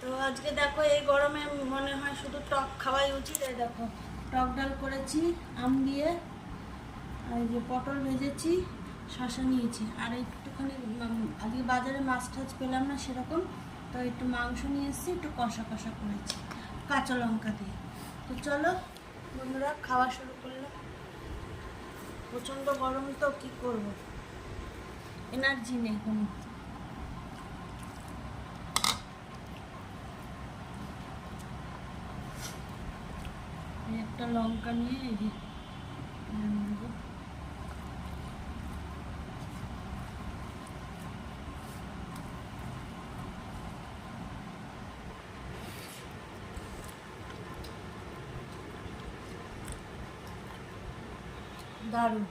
তো আজকে দেখো এই গরমে মনে হয় শুধু টক খাওয়াই উচিত। এই দেখো টক ডাল করেছি আম দিয়ে, আর এই যে পটল ভেজেছি, শসা নিয়েছি, আর একটুখানি আজকে বাজারে মাছ টাছ পেলাম না সেরকম, তো একটু মাংস নিয়ে এসেছি, একটু কষা কষা করেছি কাঁচা লঙ্কা দিয়ে। তো চলো বন্ধুরা খাওয়া শুরু করলাম। প্রচণ্ড গরম তো কি করব, এনার্জি নেই কোনো। একটা লঙ্কা নিয়ে এই যে দারুণ।